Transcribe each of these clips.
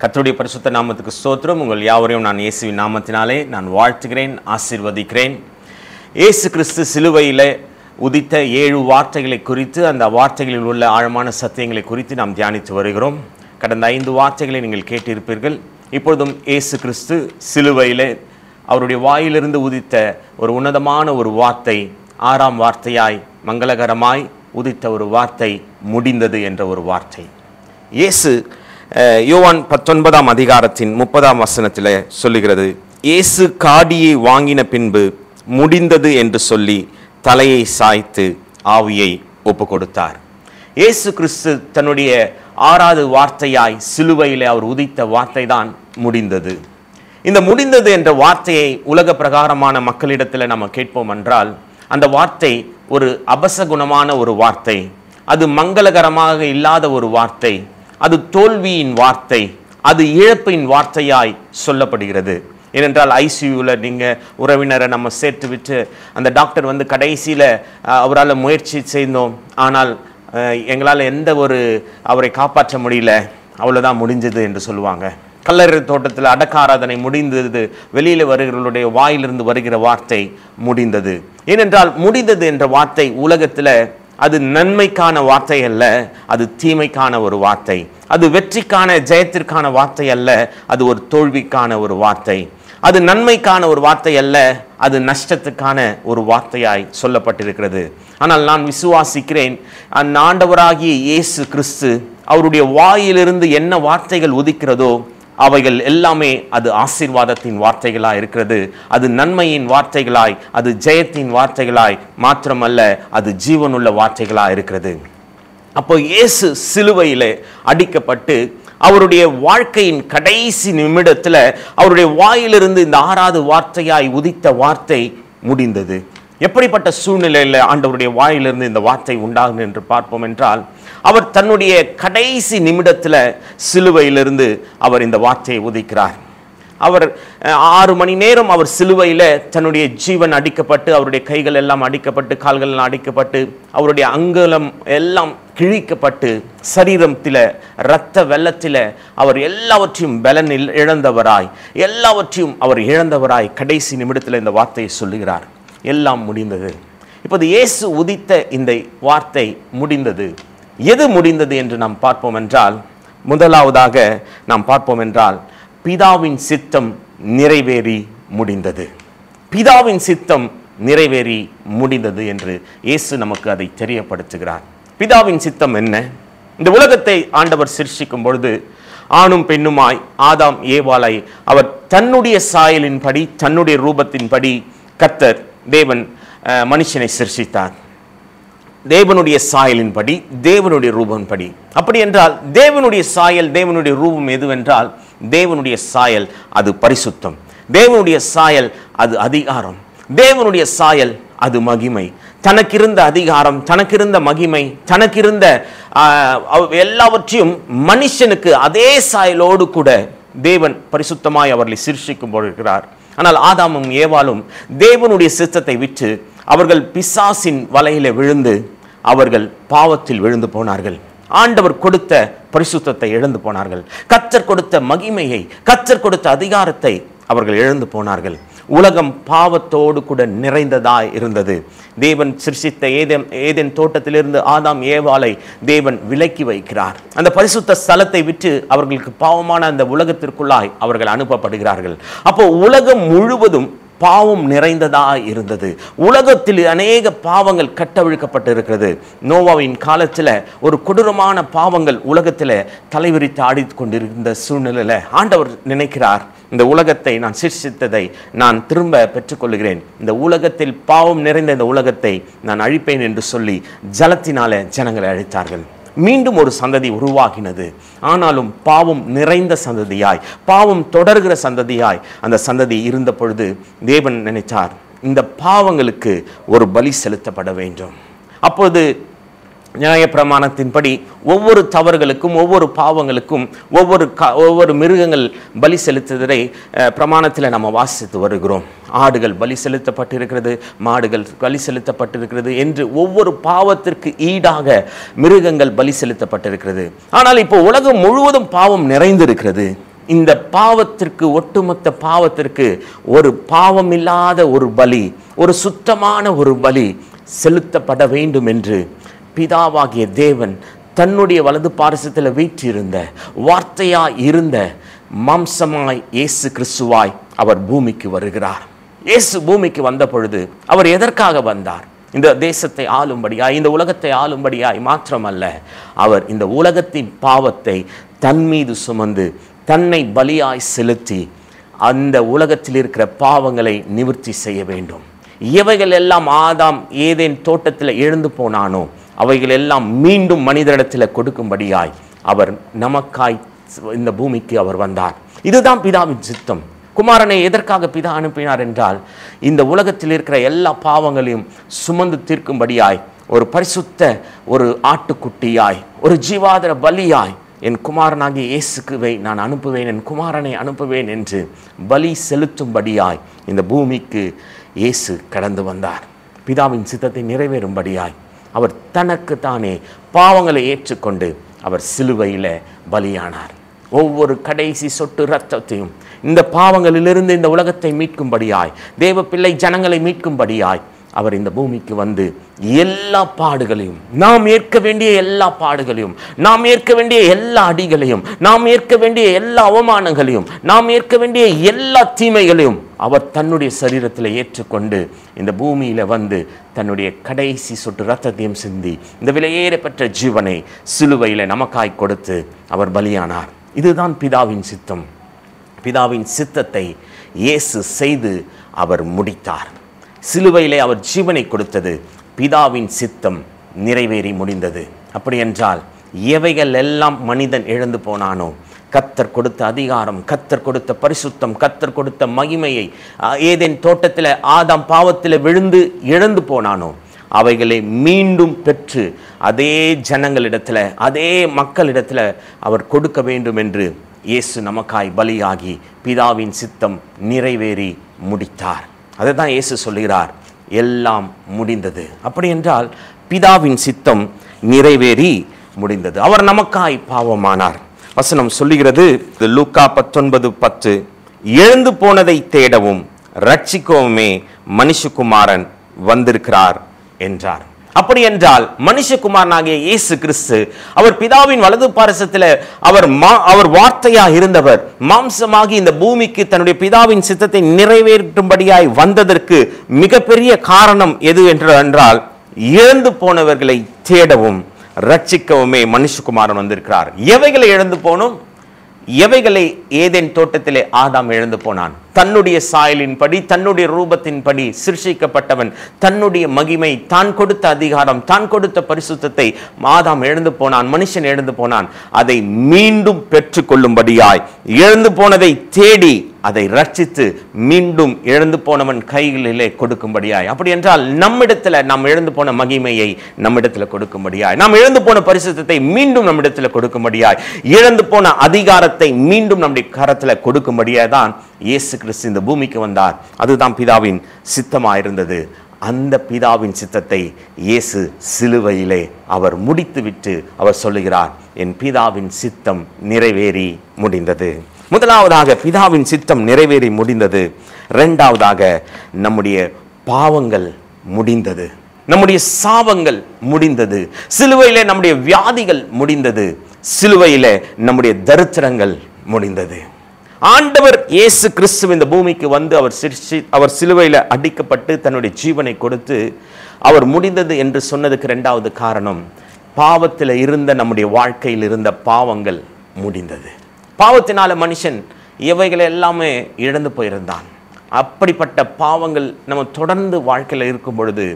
கர்த்தருடைய பரிசுத்த நாமத்துக்கு ஸ்தோத்திரம். உங்கள் யாவரையும் நான் இயேசுவின் நாமத்தினாலே நான் வாழ்த்துகிறேன், ஆசீர்வதிக்கிறேன். இயேசு கிறிஸ்து சிலுவையில் உதித்த 7 வார்த்தைகளை குறித்து, அந்த வார்த்தைகளில் உள்ள ஆழமான சத்தியங்களை குறித்து நாம் தியானித்து வருகிறோம். கடந்த 5 வார்த்தைகளை நீங்கள் கேட்டிருப்பீர்கள். இப்பொழுதும் இயேசு கிறிஸ்து சிலுவையில் அவருடைய வாயிலிருந்து உதித்த ஒரு உன்னதமான ஒரு வார்த்தை, 6ஆம் வார்த்தையாய் மங்களகரமாய் உதித்த ஒரு வார்த்தை, முடிந்தது என்ற ஒரு வார்த்தை. இயேசு யோவான் 19ஆம் அதிகாரத்தின் 30ஆம் வசனத்தில் சொல்லுகிறது, இயேசு காடியை வாங்கின பின்பு முடிந்தது என்று சொல்லி தலையை சாய்த்து ஆவியை ஒப்பு கொடுத்தார். இயேசு கிறிஸ்து தன்னுடைய 6வது வார்த்தையாய் சிலுவையில் அவர் உதித்த வார்த்தை தான் முடிந்தது. இந்த முடிந்தது என்ற வார்த்தையை உலக பிரகாரமான மக்களிடத்தில் நம்ம கேட்போம் என்றால், அந்த வார்த்தை ஒரு அபசகுணமான ஒரு வார்த்தை, அது மங்களகரமாக இல்லாத ஒரு வார்த்தை, அது தோல்வியின் வார்த்தை, அது இழப்பின் வார்த்தையாய் சொல்லப்படுகிறது. ஏனென்றால் ஐசியூவில் நீங்கள் உறவினரை நம்ம சேர்த்து விட்டு அந்த டாக்டர் வந்து கடைசியில் அவரால் முயற்சி செய்தோம், ஆனால் எங்களால் எந்த ஒரு அவரை காப்பாற்ற முடியல, அவ்வளோதான் முடிஞ்சது என்று சொல்லுவாங்க. கல்லறை தோட்டத்தில் அடக்க ஆராதனை முடிந்தது, வெளியில் வருகிறவர்களுடைய வாயிலிருந்து வருகிற வார்த்தை முடிந்தது. ஏனென்றால் முடிந்தது என்ற வார்த்தை உலகத்தில் அது நன்மைக்கான வார்த்தை அல்ல, அது தீமைக்கான ஒரு வார்த்தை. அது வெற்றிக்கான ஜெயத்திற்கான வார்த்தை அல்ல, அது ஒரு தோல்விக்கான ஒரு வார்த்தை. அது நன்மைக்கான ஒரு வார்த்தை அல்ல, அது நஷ்டத்துக்கான ஒரு வார்த்தையாய் சொல்லப்பட்டிருக்கிறது. ஆனால் நான் விசுவாசிக்கிறேன், அந்த ஆண்டவராகிய இயேசு கிறிஸ்து அவருடைய வாயிலிருந்து என்ன வார்த்தைகள் உதிக்கிறதோ அவைகள் எல்லாமே அது ஆசீர்வாதத்தின் வார்த்தைகளாய் இருக்கிறது. அது நன்மையின் வார்த்தைகளாய், அது ஜெயத்தின் வார்த்தைகளாய் மாத்திரமல்ல, அது ஜீவனுள்ள வார்த்தைகளாய் இருக்கிறது. அப்போ இயேசு சிலுவையில் அடிக்கப்பட்டு அவருடைய வாழ்க்கையின் கடைசி நிமிடத்தில் அவருடைய வாயிலிருந்து இந்த 6வது வார்த்தையாய் உதித்த வார்த்தை முடிந்தது. எப்படிப்பட்ட சூழ்நிலையில் ஆண்டவருடைய வாயிலிருந்து இந்த வார்த்தை உண்டாகும் என்று பார்ப்போம் என்றால், அவர் தன்னுடைய கடைசி நிமிடத்தில் சிலுவையிலிருந்து அவர் இந்த வார்த்தையை உதிக்கிறார். அவர் 6 மணி நேரம் அவர் சிலுவையில் தன்னுடைய ஜீவன் அடிக்கப்பட்டு, அவருடைய கைகள் எல்லாம் அடிக்கப்பட்டு, கால்கள் எல்லாம் அடிக்கப்பட்டு, அவருடைய அங்கலம் எல்லாம் கிழிக்கப்பட்டு, சரீரத்தில் இரத்த வெள்ளத்தில் அவர் எல்லாவற்றையும் பலன் இழந்தவராய், எல்லாவற்றையும் அவர் இழந்தவராய் கடைசி நிமிடத்தில் இந்த வார்த்தையை சொல்லுகிறார், எல்லாம் முடிந்தது. இப்போது இயேசு உதித்த இந்த வார்த்தை முடிந்தது. எது முடிந்தது என்று நாம் பார்ப்போம் என்றால், முதலாவதாக நாம் பார்ப்போம் என்றால், பிதாவின் சித்தம் நிறைவேறி முடிந்தது. பிதாவின் சித்தம் நிறைவேறி முடிந்தது என்று இயேசு நமக்கு அதை தெரியப்படுத்துகிறார். பிதாவின் சித்தம் என்ன? இந்த உலகத்தை ஆண்டவர் சிருஷ்டிக்கும் பொழுது ஆணும் பெண்ணுமாய் ஆதாம் ஏவாளை அவர் தன்னுடைய சாயலின்படி, தன்னுடைய ரூபத்தின்படி கர்த்தர் தேவன் மனுஷனை சிருஷ்டித்தார். தேவனுடைய சாயலின்படி, தேவனுடைய ரூபம்படி. அப்படி என்றால் தேவனுடைய சாயல், தேவனுடைய ரூபம் எதுவென்றால், தேவனுடைய சாயல் அது பரிசுத்தம், தேவனுடைய சாயல் அது அதிகாரம், தேவனுடைய சாயல் அது மகிமை. தனக்கிருந்த அதிகாரம், தனக்கிருந்த மகிமை, தனக்கிருந்த எல்லாவற்றையும் மனுஷனுக்கு அதே சாயலோடு கூட தேவன் பரிசுத்தமாய் அவர்களை சிருஷ்டிக்கும் போகிறார். ஆனால் ஆதாமும் ஏவாளும் தேவனுடைய சித்தத்தை விட்டு அவர்கள் பிசாசின் வலையில விழுந்து அவர்கள் பாவத்தில் விழுந்து போனார்கள். ஆண்டவர் கொடுத்த பரிசுத்தத்தை இழந்து போனார்கள். கர்த்தர் கொடுத்த மகிமையை, கர்த்தர் கொடுத்த அதிகாரத்தை அவர்கள் இழந்து போனார்கள். உலகம் பாவத்தோடு கூட நிறைந்ததாய் இருந்தது. தேவன் சிருஷ்டித்த ஏதேன் தோட்டத்திலிருந்து ஆதாம் ஏவாளை தேவன் விலக்கி வைக்கிறார். அந்த பரிசுத்த ஸ்தலத்தை விட்டு அவர்களுக்கு பாவமான அந்த உலகத்திற்குள்ளாய் அவர்கள் அனுப்பப்படுகிறார்கள். அப்போ உலகம் முழுவதும் பாவம் நிறைந்ததாக இருந்தது. உலகத்தில் அநேக பாவங்கள் கட்டவிழ்க்கப்பட்டு இருக்கிறது. நோவாவின் காலத்தில் ஒரு கொடூரமான பாவங்கள் உலகத்தில் தலைவிரித்து ஆடிக்கொண்டிருந்த சூழ்நிலையில் ஆண்டவர் நினைக்கிறார், இந்த உலகத்தை நான் சிருஷ்டித்ததை நான் திரும்ப பெற்றுக்கொள்கிறேன், இந்த உலகத்தில் பாவம் நிறைந்த இந்த உலகத்தை நான் அழிப்பேன் என்று சொல்லி ஜலத்தினால ஜனங்களை அழித்தார்கள். மீண்டும் ஒரு சந்ததி உருவாகினது. ஆனாலும் பாவம் நிறைந்த சந்ததியாய், பாவம் தொடர்கிற சந்ததியாய் அந்த சந்ததி இருந்த பொழுது தேவன் நினைத்தார், இந்த பாவங்களுக்கு ஒரு பலி செலுத்தப்பட வேண்டும். அப்பொழுது நியாயப்பிரமாணத்தின்படி ஒவ்வொரு தவறுகளுக்கும், ஒவ்வொரு பாவங்களுக்கும் ஒவ்வொரு மிருகங்கள் பலி செலுத்துவதை பிரமாணத்தில் நம்ம வாசித்து வருகிறோம். ஆடுகள் பலி செலுத்தப்பட்டிருக்கிறது, மாடுகள் பலி செலுத்தப்பட்டிருக்கிறது என்று ஒவ்வொரு பாவத்திற்கு ஈடாக மிருகங்கள் பலி செலுத்தப்பட்டிருக்கிறது. ஆனால் இப்போ உலகம் முழுவதும் பாவம் நிறைந்திருக்கிறது. இந்த பாவத்திற்கு, ஒட்டுமொத்த பாவத்திற்கு ஒரு பாவமில்லாத ஒரு பலி, ஒரு சுத்தமான ஒரு பலி செலுத்தப்பட வேண்டும் என்று பிதாவாகிய தேவன் தன்னுடைய வலது பாரிசத்தில் வீற்றிருந்த, வார்த்தையாய் இருந்த, மாம்சமாய் இயேசு கிறிஸ்துவாய் அவர் பூமிக்கு வருகிறார். இயேசு பூமிக்கு வந்த பொழுது அவர் எதற்காக வந்தார்? இந்த தேசத்தை ஆளும்படியாய், இந்த உலகத்தை ஆளும்படியாய் மாத்திரமல்ல, அவர் இந்த உலகத்தின் பாவத்தை தன் மீது சுமந்து தன்னை பலியாய் செலுத்தி அந்த உலகத்தில் இருக்கிற பாவங்களை நிவர்த்தி செய்ய வேண்டும். எவைகள் எல்லாம் ஆதாம் ஏதேன் தோட்டத்தில் எழுந்து போனானோ அவைகள் எல்லாம் மீண்டும் மனிதனிடத்தில் கொடுக்கும்படியாய் அவர் நமக்காய் இந்த பூமிக்கு அவர் வந்தார். இதுதான் பிதாவின் சித்தம். குமாரனை எதற்காக பிதா அனுப்பினார் என்றால், இந்த உலகத்தில் இருக்கிற எல்லா பாவங்களையும் சுமந்து தீர்க்கும்படியாய், ஒரு பரிசுத்த ஒரு ஆட்டுக்குட்டியாய், ஒரு ஜீவாதார பலியாய் என் குமாரனாகிய இயேசுவை நான் அனுப்புவேன், என் குமாரனை அனுப்புவேன் என்று பலி செலுத்தும்படியாய் இந்த பூமிக்கு இயேசு கடந்து வந்தார். பிதாவின் சித்தத்தை நிறைவேறும்படியாய் அவர் தனக்கு தானே பாவங்களை ஏற்றுக்கொண்டு அவர் சிலுவையில் பலியானார். ஒவ்வொரு கடைசி சொட்டு இரத்தத்தையும் இந்த பாவங்களிலிருந்து இந்த உலகத்தை மீட்கும்படியாய், தேவ பிள்ளை ஜனங்களை மீட்கும்படியாய் அவர் இந்த பூமிக்கு வந்து எல்லா பாடுகளையும், நாம் ஏற்க வேண்டிய எல்லா பாடுகளையும், நாம் ஏற்க வேண்டிய எல்லா அடிகளையும், நாம் ஏற்க வேண்டிய எல்லா அவமானங்களையும், நாம் ஏற்க வேண்டிய எல்லா தீமைகளையும் அவர் தன்னுடைய சரீரத்தில் ஏற்றுக்கொண்டு இந்த பூமியில வந்து தன்னுடைய கடைசி சொட்டு இரத்தத்தையும் சிந்தி இந்த விலையேறப்பெற்ற ஜீவனை சிலுவையில் நமக்காய் கொடுத்து அவர் பலியானார். இதுதான் பிதாவின் சித்தம். பிதாவின் சித்தத்தை இயேசு செய்து அவர் முடித்தார். சிலுவையிலே அவர் ஜீவனை கொடுத்தது பிதாவின் சித்தம் நிறைவேறி முடிந்தது. அப்படி என்றால் எவைகள் எல்லாம் மனிதன் இழந்து போனானோ, கர்த்தர் கொடுத்த அதிகாரம், கர்த்தர் கொடுத்த பரிசுத்தம், கர்த்தர் கொடுத்த மகிமையை ஏதேன் தோட்டத்தில் ஆதாம் பாவத்தில் விழுந்து இழந்து போனானோ அவைகளை மீண்டும் பெற்று அதே ஜனங்களிடத்தில், அதே மக்களிடத்தில் அவர் கொடுக்க வேண்டும் என்று இயேசு நமக்காய் பலியாகி பிதாவின் சித்தம் நிறைவேறி முடித்தார். அதை தான் இயேசு சொல்கிறார், எல்லாம் முடிந்தது. அப்படி என்றால் பிதாவின் சித்தம் நிறைவேறி முடிந்தது. அவர் நமக்காய் பாவமானார். வசனம் சொல்லுகிறது, லூக்கா 19:10, எழுந்து போனதை தேடவும் ரட்சிக்கவுமே மனுஷகுமாரன் வந்திருக்கிறார் என்றார். அப்படி என்றால் மனுஷகுமாரனாகிய இயேசு கிறிஸ்து அவர் பிதாவின் வலது பாரிசத்தில் அவர் வார்த்தையா இருந்தவர் மாம்சமாகி இந்த பூமிக்கு தன்னுடைய பிதாவின் சித்தத்தை நிறைவேற்றும்படியாய் வந்ததற்கு மிகப்பெரிய காரணம் எது என்றால், இழந்து போனவர்களை தேடவும் ரட்சிக்கவுமே மனுஷகுமாரன் வந்திருக்கிறார். எவைகளை இழந்து போனோம்? எவைகளை ஏதேன் தோட்டத்திலே ஆதாம் இழந்து போனான்? தன்னுடைய சாயலின்படி, தன்னுடைய ரூபத்தின்படி சிருஷ்டிக்கப்பட்டவன், தன்னுடைய மகிமை, தான் கொடுத்த அதிகாரம், தான் கொடுத்த பரிசுத்தத்தை ஆதாம் இழந்து போனான், மனுஷன் இழந்து போனான். அதை மீண்டும் பெற்றுக்கொள்ளும்படியாய் இழந்து போனதை தேடி அதை ரட்சித்து மீண்டும் இழந்து போனவன் கைகளிலே கொடுக்கும்படியாய், அப்படி என்றால் நம்மிடத்தில் நாம் இழந்து போன மகிமையை நம்மிடத்தில் கொடுக்கும்படியாய், நாம் இழந்து போன பரிசுத்தத்தை மீண்டும் நம்மிடத்தில் கொடுக்கும்படியாய், இழந்து போன அதிகாரத்தை மீண்டும் நம்முடைய கரத்தில் கொடுக்கும்படியாய் தான் இயேசு கிறிஸ்து இந்த பூமிக்கு வந்தார். அதுதான் பிதாவின் சித்தமாயிருந்தது. அந்த பிதாவின் சித்தத்தை இயேசு சிலுவையிலே அவர் முடித்துவிட்டு அவர் சொல்லுகிறார், என் பிதாவின் சித்தம் நிறைவேறி முடிந்தது. முதலாவதாக பிதாவின் சித்தம் நிறைவேறி முடிந்தது. இரண்டாவதாக நம்முடைய பாவங்கள் முடிந்தது, நம்முடைய சாபங்கள் முடிந்தது, சிலுவையிலே நம்முடைய வியாதிகள் முடிந்தது, சிலுவையிலே நம்முடைய தரித்திரங்கள் முடிந்தது. ஆண்டவர் இயேசு கிறிஸ்து இந்த பூமிக்கு வந்து அவர் சிலுவையில் அடிக்கப்பட்டு தன்னுடைய ஜீவனை கொடுத்து அவர் முடிந்தது என்று சொன்னதுக்கு இரண்டாவது காரணம், பாவத்தில் இருந்த நம்முடைய வாழ்க்கையில் இருந்த பாவங்கள் முடிந்தது. பாவத்தினால மனுஷன் எவைகளை எல்லாமே இழந்து போயிருந்தான். அப்படிப்பட்ட பாவங்கள் நம்ம தொடர்ந்து வாழ்க்கையில் இருக்கும் பொழுது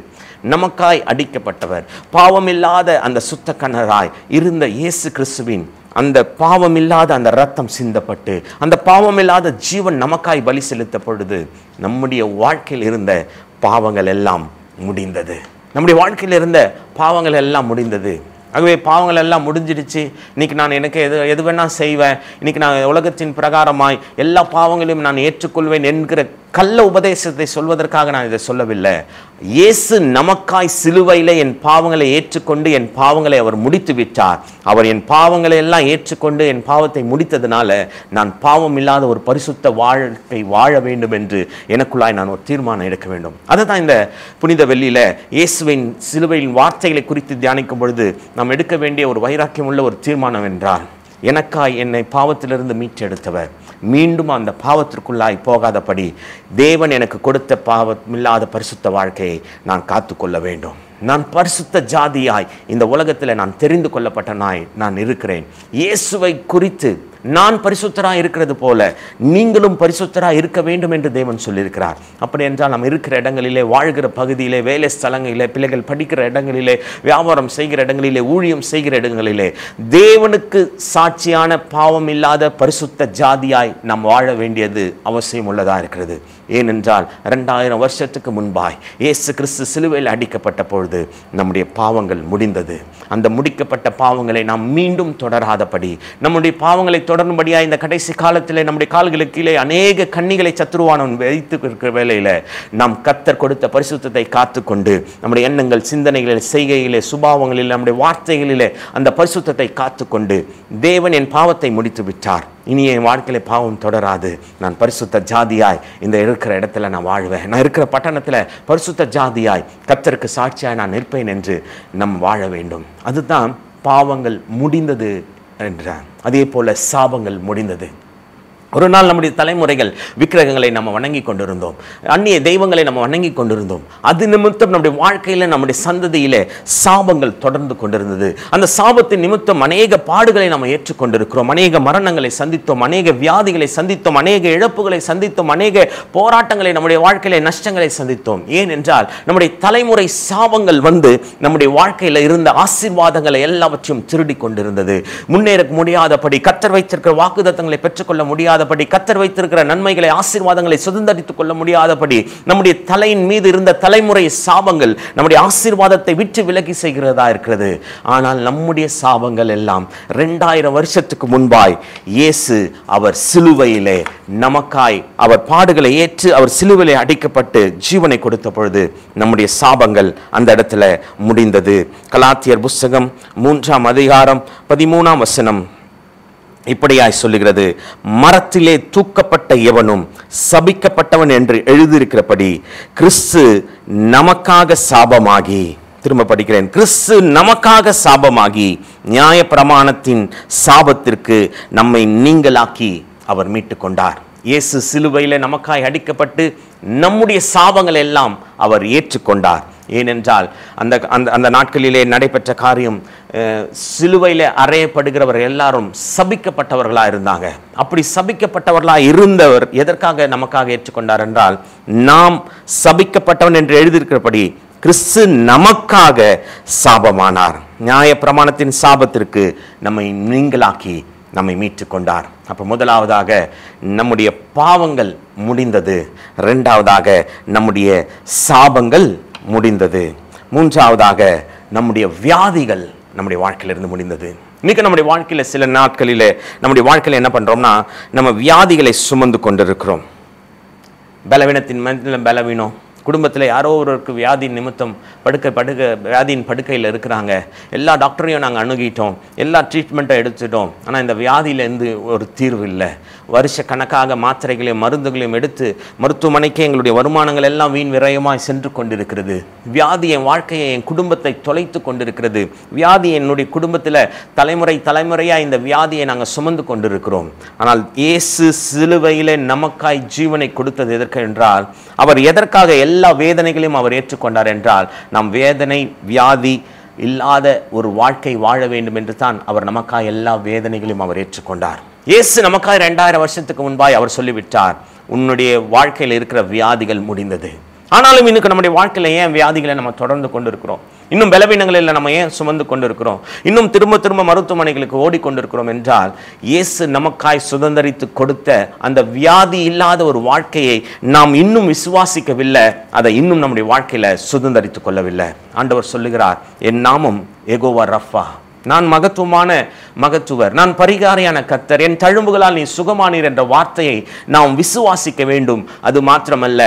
நமக்காய் அடிக்கப்பட்டவர், பாவமில்லாத அந்த சுத்த கண்ணராய் இருந்த இயேசு கிறிஸ்துவின் அந்த பாவமில்லாத அந்த ரத்தம் சிந்தப்பட்டு அந்த பாவமில்லாத ஜீவன் நமக்காய் பலி செலுத்த பொழுது நம்முடைய வாழ்க்கையில் இருந்த பாவங்கள் எல்லாம் முடிந்தது. நம்முடைய வாழ்க்கையில் இருந்த பாவங்கள் எல்லாம் முடிந்தது. ஆகவே பாவங்கள் எல்லாம் முடிஞ்சிடுச்சு, இன்னைக்கு நான் எனக்கு எது வேணா செய்வேன், இன்னைக்கு நான் உலகத்தின் பிரகாரமாய் எல்லா பாவங்களையும் நான் ஏற்றுக்கொள்வேன் என்கிற கள்ள உபதேசத்தை சொல்வதற்காக நான் இதை சொல்லவில்லை. இயேசு நமக்காய் சிலுவையிலே என் பாவங்களை ஏற்றுக்கொண்டு என் பாவங்களை அவர் முடித்து விட்டார். அவர் என் பாவங்களை எல்லாம் ஏற்றுக்கொண்டு என் பாவத்தை முடித்ததுனால நான் பாவம் இல்லாத ஒரு பரிசுத்த வாழ்க்கை வாழ வேண்டும் என்று எனக்குள்ளாய் நான் ஒரு தீர்மானம் எடுக்க வேண்டும். அதை தான் இந்த புனித வெள்ளியில இயேசுவின் சிலுவையின் வார்த்தைகளை குறித்து தியானிக்கும் பொழுது நாம் எடுக்க வேண்டிய ஒரு வைராக்கியம் உள்ள ஒரு தீர்மானம் என்றால், எனக்காய் என்னை பாவத்திலிருந்து மீட்டெடுத்தவர் மீண்டும் அந்த பாவத்திற்குள்ளாய் போகாதபடி தேவன் எனக்கு கொடுத்த பாவமில்லாத பரிசுத்த வாழ்க்கையை நான் காத்து கொள்ள வேண்டும். நான் பரிசுத்த ஜாதியாய் இந்த உலகத்தில் நான் தெரிந்து கொள்ளப்பட்ட நான் இருக்கிறேன். இயேசுவை குறித்து நான் பரிசுத்தராய் இருக்கிறது போல நீங்களும் பரிசுத்தராய் இருக்க வேண்டும் என்று தேவன் சொல்லியிருக்கிறார். அப்படி என்றால் நாம் இருக்கிற இடங்களிலே, வாழ்கிற பகுதியிலே, வேலை ஸ்தலங்களிலே, பிள்ளைகள் படிக்கிற இடங்களிலே, வியாபாரம் செய்கிற இடங்களிலே, ஊழியம் செய்கிற இடங்களிலே தேவனுக்கு சாட்சியான பாவம் இல்லாத பரிசுத்த ஜாதியாய் நாம் வாழ வேண்டியது அவசியம் உள்ளதாக இருக்கிறது. ஏனென்றால் 2000 வருஷத்துக்கு முன்பாய் இயேசு கிறிஸ்து சிலுவையில் அடிக்கப்பட்ட பொழுது நம்முடைய பாவங்கள் முடிந்தது. அந்த முடிக்கப்பட்ட பாவங்களை நாம் மீண்டும் தொடராதபடி, நம்முடைய பாவங்களை தொடரும்படியா இந்த கடைசி காலத்திலே நம்முடைய கால்களுக்கு கீழே அநேக கண்ணிகளை சத்துருவானவன் வைத்து இருக்கிற வேளையில நாம் கர்த்தர் கொடுத்த பரிசுத்தத்தை காத்துக்கொண்டு நம்முடைய எண்ணங்கள், சிந்தனைகளில், செய்கைகளிலே, சுபாவங்களில், நம்முடைய வார்த்தைகளிலே அந்த பரிசுத்தத்தை காத்துக்கொண்டு தேவன் என் பாவத்தை முடித்து விட்டார், இனி என் வாழ்க்கையில பாவம் தொடராது, நான் பரிசுத்த ஜாதியாய் இந்த இருக்கிற இடத்துல நான் வாழ்வேன், நான் இருக்கிற பட்டணத்தில் பரிசுத்த ஜாதியாய் கர்த்தருக்கு சாட்சியாய் நான் நிற்பேன் என்று நம் வாழ வேண்டும். அதுதான் பாவங்கள் முடிந்தது என்றார். அதே போல சாபங்கள் முடிந்தது. ஒரு நாள் நம்முடைய தலைமுறைகள் விக்கிரகங்களை நம்ம வணங்கி கொண்டிருந்தோம், அந்நிய தெய்வங்களை நம்ம வணங்கி கொண்டிருந்தோம். அது நிமித்தம் நம்முடைய வாழ்க்கையில, நம்முடைய சந்ததியிலே சாபங்கள் தொடர்ந்து கொண்டிருந்தது. அந்த சாபத்தின் நிமித்தம் அநேக பாடுகளை நம்ம ஏற்றுக்கொண்டிருக்கிறோம், அநேக மரணங்களை சந்தித்தோம், அநேக வியாதிகளை சந்தித்தோம், அநேக இழப்புகளை சந்தித்தோம், அநேக போராட்டங்களை, நம்முடைய வாழ்க்கையில நஷ்டங்களை சந்தித்தோம். ஏனென்றால் நம்முடைய தலைமுறை சாபங்கள் வந்து நம்முடைய வாழ்க்கையில இருந்த ஆசீர்வாதங்களை எல்லாவற்றையும் திருடி கொண்டிருந்தது. முன்னேற முடியாதபடி, கர்த்தர் வைத்திருக்கிற வாக்குத்தத்தங்களை பெற்றுக்கொள்ள முடியாத, கர்த்தர் வைத்திருக்கிற நன்மைகளை, ஆசீர்வாதங்களை சுதந்தரித்துக் கொள்ள முடியாதபடி நம்முடைய தலையின் மீது இருந்த தலைமுறை சாபங்கள் நம்முடைய ஆசீர்வாதத்தை விட்டு விலகி செய்கிறதா இருக்கிறது. ஆனால் நம்முடைய சாபங்கள் எல்லாம் 2000 வருஷத்துக்கு முன்பாய் இயேசு அவர் சிலுவையிலே நமக்காய் அவர் பாடுகளை ஏற்று அவர் சிலுவையிலே அடிக்கப்பட்டு ஜீவனை கொடுத்த பொழுது நம்முடைய சாபங்கள் அந்த இடத்துல முடிந்தது. கலாத்தியர் புஸ்தகம் 3ஆம் அதிகாரம் 13ஆம் வசனம் இப்படியாய் சொல்லுகிறது, மரத்திலே தூக்கப்பட்ட எவனும் சபிக்கப்பட்டவன் என்று எழுதியிருக்கிறபடி கிறிஸ்து நமக்காக சாபமாகி, திரும்ப படிக்கிறேன், கிறிஸ்து நமக்காக சாபமாகி நியாய பிரமாணத்தின் சாபத்திற்கு நம்மை நீங்களாக்கி அவர் மீட்டு கொண்டார். இயேசு சிலுவையில் நமக்காய் அடிக்கப்பட்டு நம்முடைய சாபங்கள் எல்லாம் அவர் ஏற்றுக்கொண்டார். ஏனென்றால் அந்த அந்த நாட்களிலே நடைபெற்ற காரியம், சிலுவையில் அறையப்படுகிறவர் எல்லாரும் சபிக்கப்பட்டவர்களாக இருந்தாங்க. அப்படி சபிக்கப்பட்டவர்களாக இருந்தவர் எதற்காக நமக்காக ஏற்றுக்கொண்டார் என்றால், நாம் சபிக்கப்பட்டவன் என்று எழுதியிருக்கிறபடி கிறிஸ்து நமக்காக சாபமானார். நியாய பிரமாணத்தின் சாபத்திற்கு நம்மை நீங்களாக்கி நம்மை மீட்டு கொண்டார். அப்போ முதலாவதாக நம்முடைய பாவங்கள் முடிந்தது, இரண்டாவதாக நம்முடைய சாபங்கள் முடிந்தது, மூன்றாவதாக நம்முடைய வியாதிகள் நம்முடைய வாழ்க்கையிலிருந்து முடிந்தது. இன்னைக்கு நம்முடைய வாழ்க்கையில் சில நாட்களில் நம்முடைய வாழ்க்கையில் என்ன பண்ணுறோம்னா, நம்ம வியாதிகளை சுமந்து கொண்டிருக்கிறோம். பலவீனத்தின் மத்தியில் பலவீனம், குடும்பத்தில் யாரோ ஒருவருக்கு வியாதி நிமித்தம் வியாதியின் படுக்கையில் இருக்கிறாங்க. எல்லா டாக்டரையும் நாங்கள் அணுகிட்டோம், எல்லா ட்ரீட்மெண்ட்டை எடுத்துட்டோம், ஆனால் இந்த வியாதியிலேருந்து ஒரு தீர்வு இல்லை. வருஷ கணக்காக மாத்திரைகளையும் மருந்துகளையும் எடுத்து மருத்துவமனைக்கு எங்களுடைய வருமானங்கள் எல்லாம் வீண் விரயமாய் சென்று கொண்டிருக்கிறது. வியாதி என் வாழ்க்கையை, என் குடும்பத்தை தொலைத்து கொண்டிருக்கிறது. வியாதி என்னுடைய குடும்பத்தில் தலைமுறையாக இந்த வியாதியை நாங்கள் சுமந்து கொண்டிருக்கிறோம். ஆனால் இயேசு சிலுவையிலே நமக்காய் ஜீவனை கொடுத்தது எதற்கு என்றால், அவர் எதற்காக எல்லா வேதனைகளையும் அவர் ஏற்றுக்கொண்டார் என்றால், நாம் வேதனை வியாதி இல்லாத ஒரு வாழ்க்கை வாழ வேண்டும் என்று தான் அவர் நமக்காக எல்லா வேதனைகளையும் அவர் ஏற்றுக்கொண்டார். இயேசு நமக்காக 2000 வருஷத்துக்கு முன்பாய் அவர் சொல்லிவிட்டார், உன்னுடைய வாழ்க்கையில் இருக்கிற வியாதிகள் முடிந்தது. ஆனாலும் இன்னைக்கு நம்முடைய வாழ்க்கையில் ஏன் வியாதிகளை நம்ம தொடர்ந்து கொண்டு இருக்கிறோம்? இன்னும் பலவீனங்களில் நம்ம ஏன் சுமந்து கொண்டு இருக்கிறோம்? இன்னும் திரும்ப மருத்துவமனைகளுக்கு ஓடிக்கொண்டிருக்கிறோம் என்றால், இயேசு நமக்காய் சுதந்தரித்து கொடுத்த அந்த வியாதி இல்லாத ஒரு வாழ்க்கையை நாம் இன்னும் விசுவாசிக்கவில்லை, அதை இன்னும் நம்முடைய வாழ்க்கையில சுதந்தரித்துக் கொள்ளவில்லை. ஆண்டவர் சொல்லுகிறார், என் நாமம் யெகோவா ரஃபா, நான் மகத்துவர், நான் பரிகாரியான கர்த்தர், என் தழும்புகளால் நீ சுகமானீர் என்ற வார்த்தையை நாம் விசுவாசிக்க வேண்டும். அது மாத்திரமல்ல,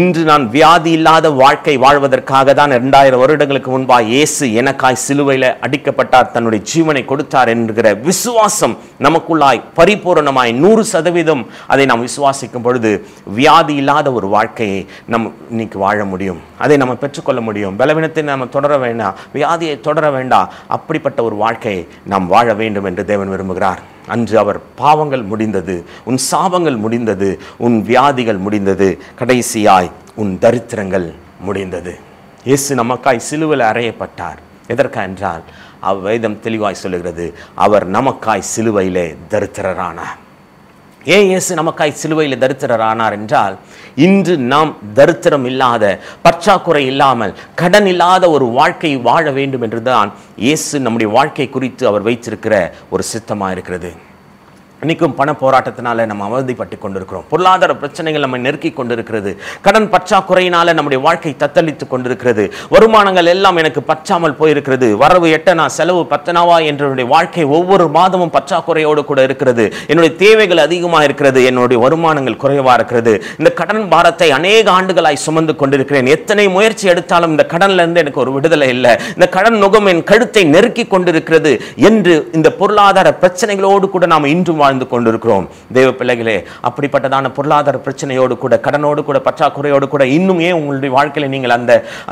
இன்று நான் வியாதி இல்லாத வாழ்க்கை வாழ்வதற்காக தான் 2000 வருடங்களுக்கு முன்பாக இயேசு எனக்காய் சிலுவையில் அடிக்கப்பட்டார், தன்னுடைய ஜீவனை கொடுத்தார் என்கிற விசுவாசம் நமக்குள்ளாய் பரிபூரணமாய் 100% அதை நாம் விசுவாசிக்கும் பொழுது வியாதி இல்லாத ஒரு வாழ்க்கையை நம்ம இன்னைக்கு வாழ முடியும். அதை நம்ம பெற்றுக்கொள்ள முடியும். பலவீனத்தை நம்ம தொடர வேண்டாம், வியாதியை தொடர வேண்டாம். அப்படிப்பட்ட ஒரு வாழ்க்கையை நாம் வாழ வேண்டும் என்று தேவன் விரும்புகிறார். அன்று அவர் பாவங்கள் முடிந்தது, உன் சாபங்கள் முடிந்தது, உன் வியாதிகள் முடிந்தது, கடைசியாய் உன் தரித்திரங்கள் முடிந்தது. இயேசு நமக்காய் சிலுவையில் அறையப்பட்டார். எதற்காக என்றால் வேதம் தெளிவாய் சொல்லுகிறது, அவர் நமக்காய் சிலுவையிலே தரித்திரரானார். ஏன் இயேசு நமக்காய் சிலுவையில் தரித்திரரானார் என்றால், இன்று நாம் தரித்திரம் இல்லாத, பற்றாக்குறை இல்லாமல், கடன் இல்லாத ஒரு வாழ்க்கை வாழ வேண்டும் என்றுதான் இயேசு நம்முடைய வாழ்க்கை குறித்து அவர் வைத்திருக்கிற ஒரு சித்தமாக இருக்கிறது. இன்னைக்கும் பண போராட்டத்தினால நம்ம அவதிப்பட்டு கொண்டிருக்கிறோம். பொருளாதார பிரச்சனைகள் நம்மை நெருக்கி கொண்டிருக்கிறது. கடன் பற்றாக்குறையினால நம்முடைய வாழ்க்கை தத்தளித்து கொண்டிருக்கிறது. வருமானங்கள் எல்லாம் எனக்கு பற்றாமல் போயிருக்கிறது. வரவு எட்டனா செலவு பத்தனாவா என்னுடைய வாழ்க்கை ஒவ்வொரு மாதமும் பற்றாக்குறையோடு கூட இருக்கிறது. என்னுடைய தேவைகள் அதிகமாக இருக்கிறது, என்னுடைய வருமானங்கள் குறைவா இருக்கிறது. இந்த கடன் பாரத்தை அநேக ஆண்டுகளாய் சுமந்து கொண்டிருக்கிறேன். எத்தனை முயற்சி எடுத்தாலும் இந்த கடன்ல இருந்து எனக்கு ஒரு விடுதலை இல்லை. இந்த கடன் நுகம் என் கழுத்தை நெருக்கி கொண்டிருக்கிறது என்று இந்த பொருளாதார பிரச்சனைகளோடு கூட நாம் இன்றும் வாழ்ந்து கொண்டிருக்கிறோம். தேவ பிள்ளைகளே, அப்படிப்பட்டதான பொருளாதார பிரச்சனையோடு கூட, கடனோடு கூட, பற்றாக்குறையோடு கூட இன்னும் ஏன் உங்களுடைய வாழ்க்கையில் நீங்கள்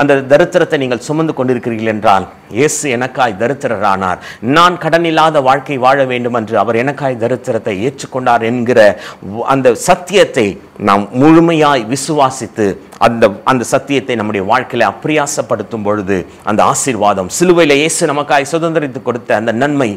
அந்த தரித்திரத்தை நீங்கள் சுமந்து கொண்டிருக்கிறீர்கள் என்றால், இயேசு எனக்காய் தரித்திரரானார், நான் கடன் இல்லாத வாழ்க்கை வாழ வேண்டும் என்று அவர் எனக்காய் தரித்திரத்தை ஏற்றுக்கொண்டார் என்கிற அந்த சத்தியத்தை நாம் முழுமையாய் விசுவாசித்து அந்த சத்தியத்தை நம்முடைய வாழ்க்கையில அப்பிரியாசப்படுத்தும் பொழுது அந்த ஆசீர்வாதம், சிலுவையில் இயேசு நமக்காய் சுதந்திரித்து கொடுத்த அந்த நன்மை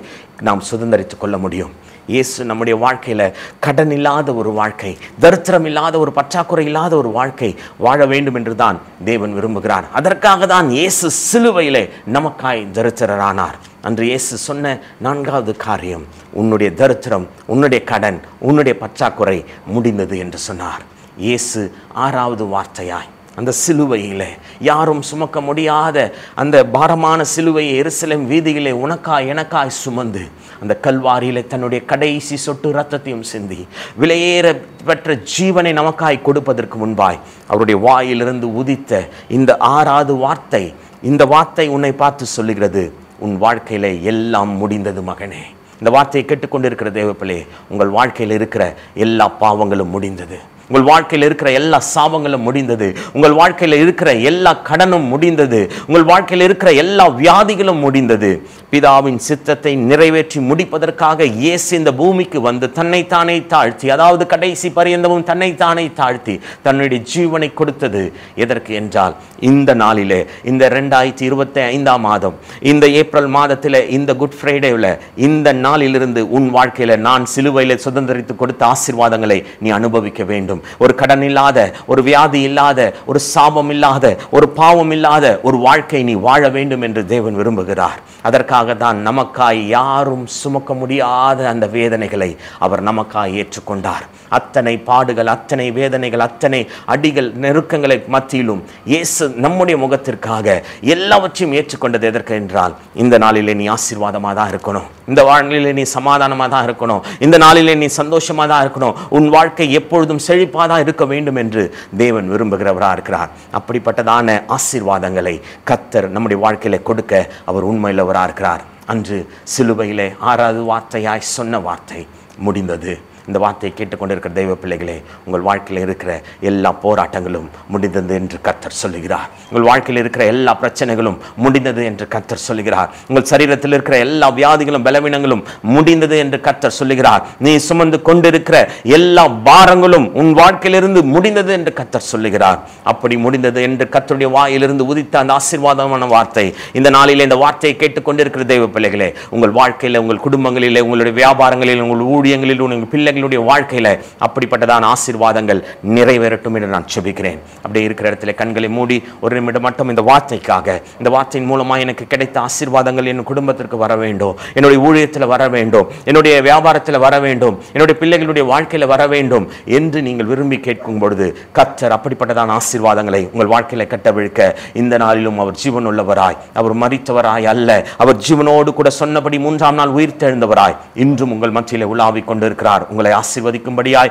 நாம் சுதந்திரித்துக் கொள்ள முடியும். இயேசு நம்முடைய வாழ்க்கையில கடன் இல்லாத ஒரு வாழ்க்கை, தரித்திரம் இல்லாத ஒரு பற்றாக்குறை இல்லாத ஒரு வாழ்க்கை வாழ வேண்டும் என்று தான் தேவன் விரும்புகிறார். அதற்காக தான் இயேசு சிலுவையிலே நமக்காய் தரித்திரரானார். அன்று இயேசு சொன்ன 4வது காரியம், உன்னுடைய தரித்திரம், உன்னுடைய கடன், உன்னுடைய பற்றாக்குறை முடிந்தது என்று சொன்னார். இயேசு 6வது வார்த்தையாய் அந்த சிலுவையிலே, யாரும் சுமக்க முடியாத அந்த பாரமான சிலுவையை எருசலேம் வீதியிலே உனக்காய் எனக்காய் சுமந்து அந்த கல்வாரியிலே தன்னுடைய கடைசி சொட்டு இரத்தத்தையும் சிந்தி விலையேற பெற்ற ஜீவனை நமக்காய் கொடுப்பதற்கு முன்பாய் அவருடைய வாயிலிருந்து உதித்த இந்த 6வது வார்த்தை, இந்த வார்த்தை உன்னை பார்த்து சொல்லுகிறது, உன் வாழ்க்கையிலே எல்லாம் முடிந்தது மகனே. இந்த வார்த்தையை கேட்டுக்கொண்டிருக்கிற தேவப்பிள்ளையே, உங்கள் வாழ்க்கையில் இருக்கிற எல்லா பாவங்களும் முடிந்தது. உங்கள் வாழ்க்கையில் இருக்கிற எல்லா சாபங்களும் முடிந்தது. உங்கள் வாழ்க்கையில் இருக்கிற எல்லா கடனும் முடிந்தது. உங்கள் வாழ்க்கையில் இருக்கிற எல்லா வியாதிகளும் முடிந்தது. பிதாவின் சித்தத்தை நிறைவேற்றி முடிப்பதற்காக இயேசு இந்த பூமிக்கு வந்து தன்னைத்தானே தாழ்த்தி, அதாவது கடைசி பரியந்தமும் தன்னைத்தானே தாழ்த்தி தன்னுடைய ஜீவனை கொடுத்தது எதற்கு என்றால், இந்த நாளிலே, இந்த 2025 மாதம், இந்த ஏப்ரல் மாதத்தில், இந்த குட் ஃப்ரைடேவில், இந்த நாளிலிருந்து உன் வாழ்க்கையில நான் சிலுவையில் சுதந்திரித்து கொடுத்த ஆசீர்வாதங்களை நீ அனுபவிக்க வேண்டும். ஒரு கடன் இல்லாத, ஒரு வியாதி இல்லாத, ஒரு சாபம் இல்லாத, ஒரு பாவம் இல்லாத ஒரு வாழ்க்கை நீ வாழ வேண்டும் என்று தேவன் விரும்புகிறார். அதற்காக தான் நமக்காய் யாரும் சுமக்க முடியாத அந்த வேதனைகளை அவர் நமக்காய் ஏற்றுக்கொண்டார். அத்தனை பாடுகள், அத்தனை வேதனைகள், அத்தனை அடிகள், நெருக்கங்களை மத்தியிலும் இயேசு நம்முடைய முகத்திற்காக எல்லாவற்றையும் ஏற்றுக்கொண்டது எதற்கு என்றால், இந்த நாளிலே நீ ஆசீர்வாதமாக தான் இருக்கணும், இந்த நாளிலே நீ சமாதானமாக தான் இருக்கணும், இந்த நாளிலே நீ சந்தோஷமாக தான் இருக்கணும், உன் வாழ்க்கை எப்பொழுதும் செழிப்பாக இருக்க வேண்டும் என்று தேவன் விரும்புகிறவராக இருக்கிறார். அப்படிப்பட்டதான ஆசீர்வாதங்களை கர்த்தர் நம்முடைய வாழ்க்கையில கொடுக்க அவர் உண்மையுள்ளவராக இருக்கிறார். அன்று சிலுவையிலே 6வது வார்த்தையாய் சொன்ன வார்த்தை முடிந்தது. இந்த வார்த்தையை கேட்டுக்கொண்டிருக்கிற தெய்வ பிள்ளைகளே, உங்கள் வாழ்க்கையில் இருக்கிற எல்லா போராட்டங்களும் முடிந்தது என்று கர்த்தர் சொல்லுகிறார். உங்கள் வாழ்க்கையில் இருக்கிற எல்லா பிரச்சனைகளும் முடிந்தது என்று கர்த்தர் சொல்லுகிறார். உங்கள் சரீரத்தில் இருக்கிற எல்லா வியாதிகளும் பலவீனங்களும் முடிந்தது என்று கர்த்தர் சொல்லுகிறார். நீ சுமந்து கொண்டிருக்கிற எல்லா பாரங்களும் உன் வாழ்க்கையிலிருந்து முடிந்தது என்று கர்த்தர் சொல்லுகிறார். அப்படி முடிந்தது என்று கர்த்தருடைய வாயிலிருந்து உதித்த அந்த ஆசீர்வாதமான வார்த்தை, இந்த நாளிலே இந்த வார்த்தையை கேட்டுக்கொண்டிருக்கிற தெய்வ பிள்ளைகளே, உங்கள் வாழ்க்கையில், உங்கள் குடும்பங்களிலே, உங்களுடைய வியாபாரங்களில், உங்கள் ஊழியங்களில், உங்கள் பிள்ளைகள் பிள்ளைகளுடைய வாழ்க்கையில அப்படிப்பட்டதான ஆசீர்வாதங்கள் நிறைவேறட்டும் என்று நான் ஜெபிக்கிறேன். அப்படியே இருக்கிற இடத்துல கண்களை மூடி ஒரு நிமிடம் மட்டும் இந்த வார்த்தைக்காக, இந்த வார்த்தையின் மூலமா எனக்கு கிடைத்த ஆசீர்வாதங்கள் என் குடும்பத்திற்கு வர வேண்டும், என்னுடைய ஊழியத்தில் வர வேண்டும், என்னுடைய வியாபாரத்தில் வர வேண்டும், என்னுடைய பிள்ளைகளுடைய வாழ்க்கையில வர வேண்டும் என்று நீங்கள் விரும்பி கேட்கும் பொழுது கர்த்தர் அப்படிப்பட்டதான ஆசீர்வாதங்களை உங்கள் வாழ்க்கையில கட்டவிழ்க்க இந்த நாளிலும் அவர் ஜீவன் உள்ளவராய், அவர் மரித்தவராய் அல்ல, அவர் ஜீவனோடு கூட சொன்னபடி 3ஆம் நாள் உயிர் தெழுந்தவராய் இன்றும் உங்கள் மத்தியிலே உலாவிக் கொண்டிருக்கிறார். உங்களை ஆசீர்வதிக்கும்படியாய்,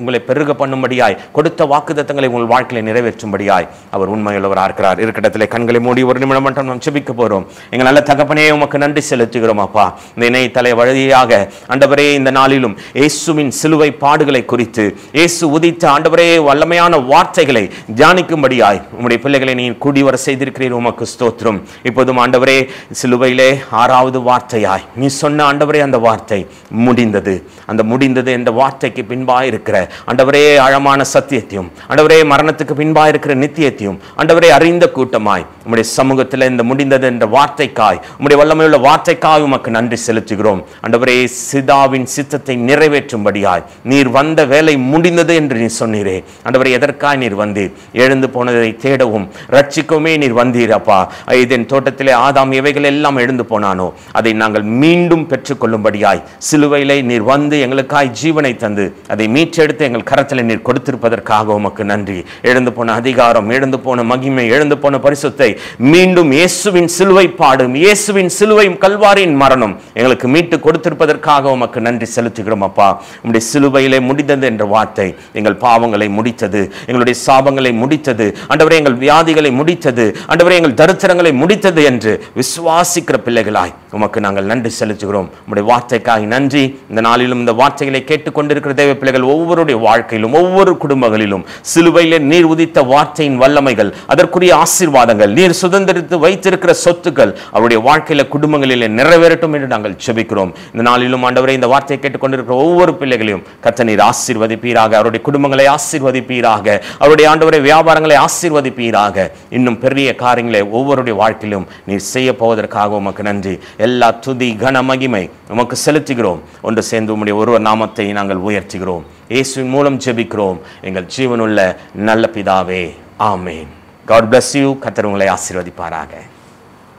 உங்களை பெருக பண்ணும்படியாய், கொடுத்த வாக்குத்தத்தங்களை உங்கள் வாழ்க்கையில நிறைவேற்றும்படியாய் அவர் உண்மையுள்ளவராக இருக்கிறார். இருக்கிற கண்களை மூடி ஒரு நிமிடம் மட்டும் நாம் ஜெபிக்க போறோம். எங்கள் நல்ல தகப்பனே, உமக்கு நன்றி செலுத்துகிறோம் அப்பா. இந்த இணையதள வழியாக ஆண்டவரே இந்த நாளிலும் இயேசுவின் சிலுவை பாடுகளை குறித்து, இயேசு உதித்த ஆண்டவரே வல்லமையான வார்த்தைகளை தியானிக்கும்படியாய் உம்முடைய பிள்ளைகளை நீ கூடி வர செய்திருக்கிறீர். உமக்கு ஸ்தோத்திரம். இப்போதும் ஆண்டவரே சிலுவையிலே 6வது வார்த்தையாய் நீ சொன்ன ஆண்டவரே அந்த வார்த்தை முடிந்தது. அந்த முடிந்தது என்ற வார்த்தைக்கு பின்பாக இருக்கிற ஆண்டவரே ஆழமான சத்தியத்தையும், ஆண்டவரே மரணத்துக்கு பின்பாக இருக்கிற நித்தியத்தையும் ஆண்டவரே அறிந்த கூட்டமாய் உம்முடைய சமூகத்தில் இந்த முடிந்தது என்ற வார்த்தைக்காய், உம்முடைய வல்லமையுள்ள வார்த்தைக்காய் உமக்கு நன்றி செலுத்துகிறோம். ஆண்டவரே சிதாவின் சித்தத்தை நிறைவேற்றும்படியாய் நீர் வந்த வேலை முடிந்தது என்று நீ சொன்னீரே. ஆண்டவரே எதற்காய் நீர் வந்தீர்? எழுந்து போனதை தேடவும் ரட்சிக்கவுமே நீர் வந்தீர் அப்பா. இதன் தோட்டத்திலே ஆதாம் எவைகள் எல்லாம் எழுந்து போனானோ அதை நாங்கள் மீண்டும் பெற்றுக்கொள்ளும்படியாய் சிலுவையிலே நீர் வந்து எங்களுக்காய் ஜீவனை தந்து அதை மீட்டெடுத்து எங்கள் கரத்தில் நீர் கொடுத்திருப்பதற்காக உமக்கு நன்றி. எழுந்து போன அதிகாரம், எழுந்து போன மகிமை, எழுந்து போன பரிசுத்தை மீண்டும் இயேசுவின் சிலுவை பாடும், இயேசுவின் சிலுவை கல்வாரியின் மரணம் எங்களுக்கு மீட்டு கொடுத்திருப்பதற்காக உமக்கு நன்றி செலுத்துகிறோம் அப்பா. உம்முடைய சிலுவையிலே முடிந்தது என்ற வார்த்தை எங்கள் பாவங்களை முடித்தது, எங்களுடைய சாபங்களை முடித்தது, ஆண்டவரே எங்கள் வியாதிகளை முடித்தது, ஆண்டவரே எங்கள் தரித்திரங்களை முடித்தது என்று விசுவாசிக்கிற பிள்ளைகளாய் உமக்கு நாங்கள் நன்றி செலுத்துகிறோம். உம்முடைய வார்த்தைக்காய் நன்றி. இந்த நாளிலும் இந்த வார்த்தைகளை கேட்டுக்கொண்டிருக்கிற தேவ பிள்ளைகள் ஒவ்வொருடைய வாழ்க்கையிலும், ஒவ்வொரு குடும்பங்களிலும் சிலுவையிலே நீர் உதித்த வார்த்தையின் வல்லமைகள், அதற்குரிய ஆசீர்வாதங்கள், நீர் சுதந்திரித்து வைத்திருக்கிற சொத்துக்கள் அவருடைய வாழ்க்கையில குடும்பங்களிலே நிறைவேறட்டும் என்று நாங்கள் ஜெபிக்கிறோம். இந்த நாளிலும் ஆண்டவரே இந்த வார்த்தையை கேட்டுக்கொண்டிருக்கிற ஒவ்வொரு பிள்ளைகளையும் கர்த்தர் நீர் ஆசீர்வதிப்பீராக, அவருடைய குடும்பங்களை ஆசீர்வதிப்பீராக, அவருடைய ஆண்டவரே வியாபாரங்களை ஆசீர்வதிப்பீராக. இன்னும் பெரிய காரியங்களை ஒவ்வொருடைய வாழ்க்கையிலும் நீர் செய்ய போவதற்காக உமக்கு நன்றி. எல்லா துதி கன மகிமை உமக்கு செலுத்துகிறோம். ஒன்று சேர்ந்து உம்முடைய ஒருவர் நாமத்தை நாங்கள் உயர்த்துகிறோம். இயேசுவின் மூலம் ஜெபிக்கிறோம் எங்கள் ஜீவனுள்ள நல்ல பிதாவே, ஆமென். God bless you. கர்த்தர் உங்களை ஆசீர்வதிப்பாராக.